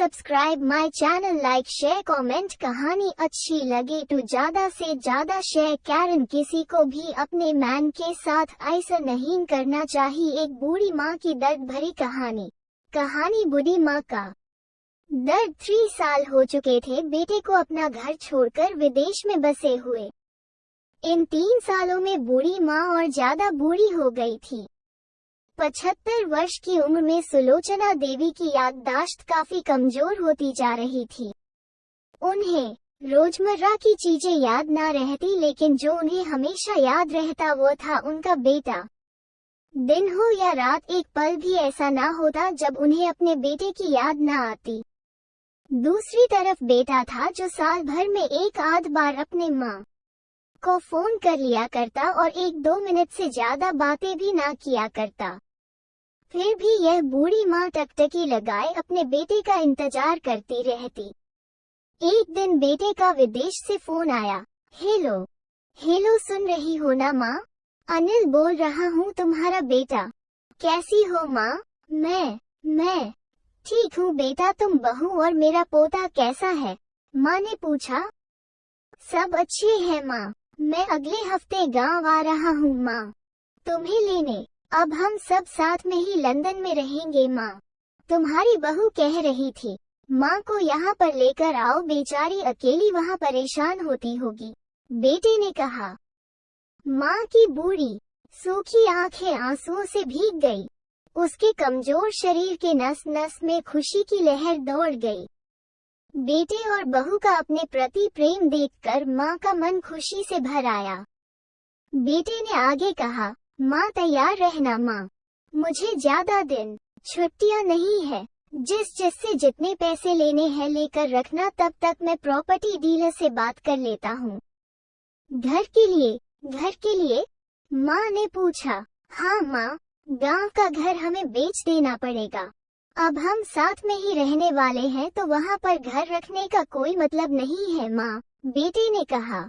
Subscribe my channel, like share comment. कहानी अच्छी लगे तो ज्यादा से ज्यादा शेयर करें। किसी को भी अपने मैन के साथ ऐसा नहीं करना चाहिए। एक बूढ़ी माँ की दर्द भरी कहानी बूढ़ी माँ का दर्द। 3 साल हो चुके थे बेटे को अपना घर छोड़कर विदेश में बसे हुए। इन 3 सालों में बूढ़ी माँ और ज्यादा बूढ़ी हो गई थी। 75 वर्ष की उम्र में सुलोचना देवी की याददाश्त काफी कमजोर होती जा रही थी। उन्हें रोजमर्रा की चीजें याद ना रहती, लेकिन जो उन्हें हमेशा याद रहता वो था उनका बेटा। दिन हो या रात, एक पल भी ऐसा ना होता जब उन्हें अपने बेटे की याद ना आती। दूसरी तरफ बेटा था जो साल भर में एक आध बार अपने माँ को फोन कर लिया करता और 1-2 मिनट से ज्यादा बातें भी ना किया करता। फिर भी यह बूढ़ी माँ टकटकी लगाए अपने बेटे का इंतजार करती रहती। एक दिन बेटे का विदेश से फोन आया। हेलो, सुन रही हो ना माँ? अनिल बोल रहा हूँ, तुम्हारा बेटा। कैसी हो माँ? मैं ठीक हूँ बेटा, तुम बहू और मेरा पोता कैसा है? माँ ने पूछा। सब अच्छे हैं माँ, मैं अगले हफ्ते गांव आ रहा हूँ माँ, तुम्हें लेने। अब हम सब साथ में ही लंदन में रहेंगे माँ। तुम्हारी बहू कह रही थी माँ को यहाँ पर लेकर आओ, बेचारी अकेली वहाँ परेशान होती होगी, बेटे ने कहा। माँ की बूढ़ी सूखी आंखें आंसुओं से भीग गई। उसके कमजोर शरीर के नस नस में खुशी की लहर दौड़ गई। बेटे और बहू का अपने प्रति प्रेम देखकर माँ का मन खुशी से भर आया। बेटे ने आगे कहा, माँ तैयार रहना माँ, मुझे ज्यादा दिन छुट्टियाँ नहीं है। जिससे जितने पैसे लेने हैं लेकर रखना, तब तक मैं प्रॉपर्टी डीलर से बात कर लेता हूँ। घर के लिए? माँ ने पूछा। हाँ माँ, गांव का घर हमें बेच देना पड़ेगा। अब हम साथ में ही रहने वाले हैं तो वहाँ पर घर रखने का कोई मतलब नहीं है माँ, बेटे ने कहा।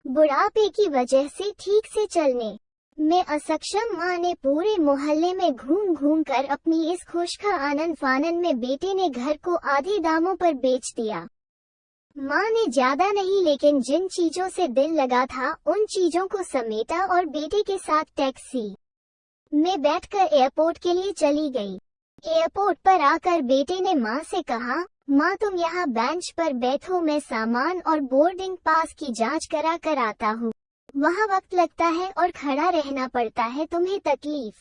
बुढ़ापे की वजह से ठीक से चलने में असक्षम माँ ने पूरे मोहल्ले में घूम कर अपनी इस खुशखा आनंद फानन में बेटे ने घर को आधे दामों पर बेच दिया। माँ ने ज्यादा नहीं, लेकिन जिन चीजों से दिल लगा था उन चीजों को समेटा और बेटे के साथ टैक्सी में बैठकर एयरपोर्ट के लिए चली गई। एयरपोर्ट पर आकर बेटे ने माँ से कहा, माँ तुम यहाँ बेंच पर बैठो, मैं सामान और बोर्डिंग पास की जांच करा कर आता हूँ। वहाँ वक्त लगता है और खड़ा रहना पड़ता है, तुम्हें तकलीफ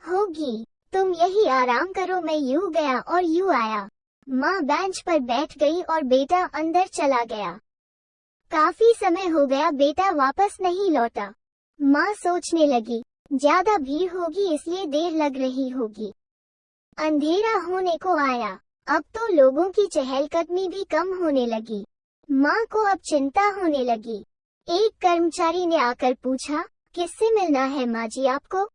होगी, तुम यही आराम करो। मैं यूँ गया और यूँ आया। माँ बेंच पर बैठ गई और बेटा अंदर चला गया। काफी समय हो गया बेटा वापस नहीं लौटा। माँ सोचने लगी, ज्यादा भीड़ होगी इसलिए देर लग रही होगी। अंधेरा होने को आया। अब तो लोगों की चहलकदमी भी कम होने लगी। माँ को अब चिंता होने लगी। एक कर्मचारी ने आकर पूछा, किससे मिलना है माँ जी आपको?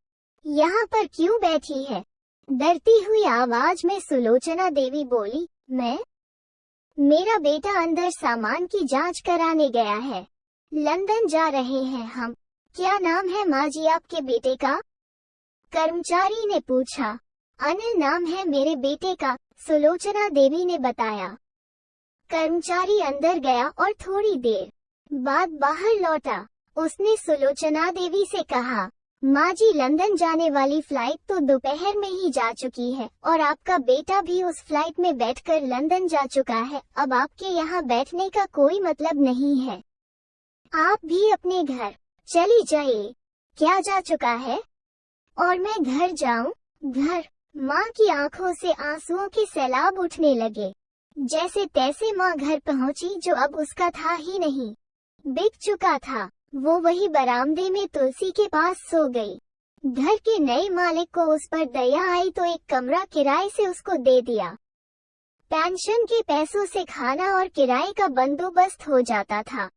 यहाँ पर क्यों बैठी है? डरती हुई आवाज में सुलोचना देवी बोली, मेरा बेटा अंदर सामान की जांच कराने गया है। लंदन जा रहे हैं हम। क्या नाम है माँ जी आपके बेटे का? कर्मचारी ने पूछा। अनिल नाम है मेरे बेटे का, सुलोचना देवी ने बताया। कर्मचारी अंदर गया और थोड़ी देर बाद बाहर लौटा। उसने सुलोचना देवी से कहा, माँ जी लंदन जाने वाली फ्लाइट तो दोपहर में ही जा चुकी है और आपका बेटा भी उस फ्लाइट में बैठकर लंदन जा चुका है। अब आपके यहाँ बैठने का कोई मतलब नहीं है, आप भी अपने घर चली जाइए। क्या जा चुका है? और मैं घर जाऊं? घर? माँ की आंखों से आंसुओं के सैलाब उठने लगे। जैसे तैसे माँ घर पहुँची, जो अब उसका था ही नहीं, बिक चुका था। वो वही बरामदे में तुलसी के पास सो गई। घर के नए मालिक को उस पर दया आई तो एक कमरा किराए से उसको दे दिया। पेंशन के पैसों से खाना और किराए का बंदोबस्त हो जाता था।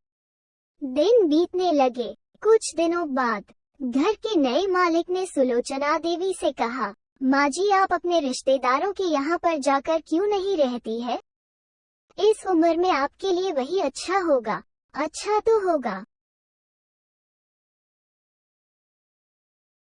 दिन बीतने लगे। कुछ दिनों बाद घर के नए मालिक ने सुलोचना देवी से कहा, माँ जी आप अपने रिश्तेदारों के यहाँ पर जाकर क्यों नहीं रहती है? इस उम्र में आपके लिए वही अच्छा होगा। अच्छा तो होगा,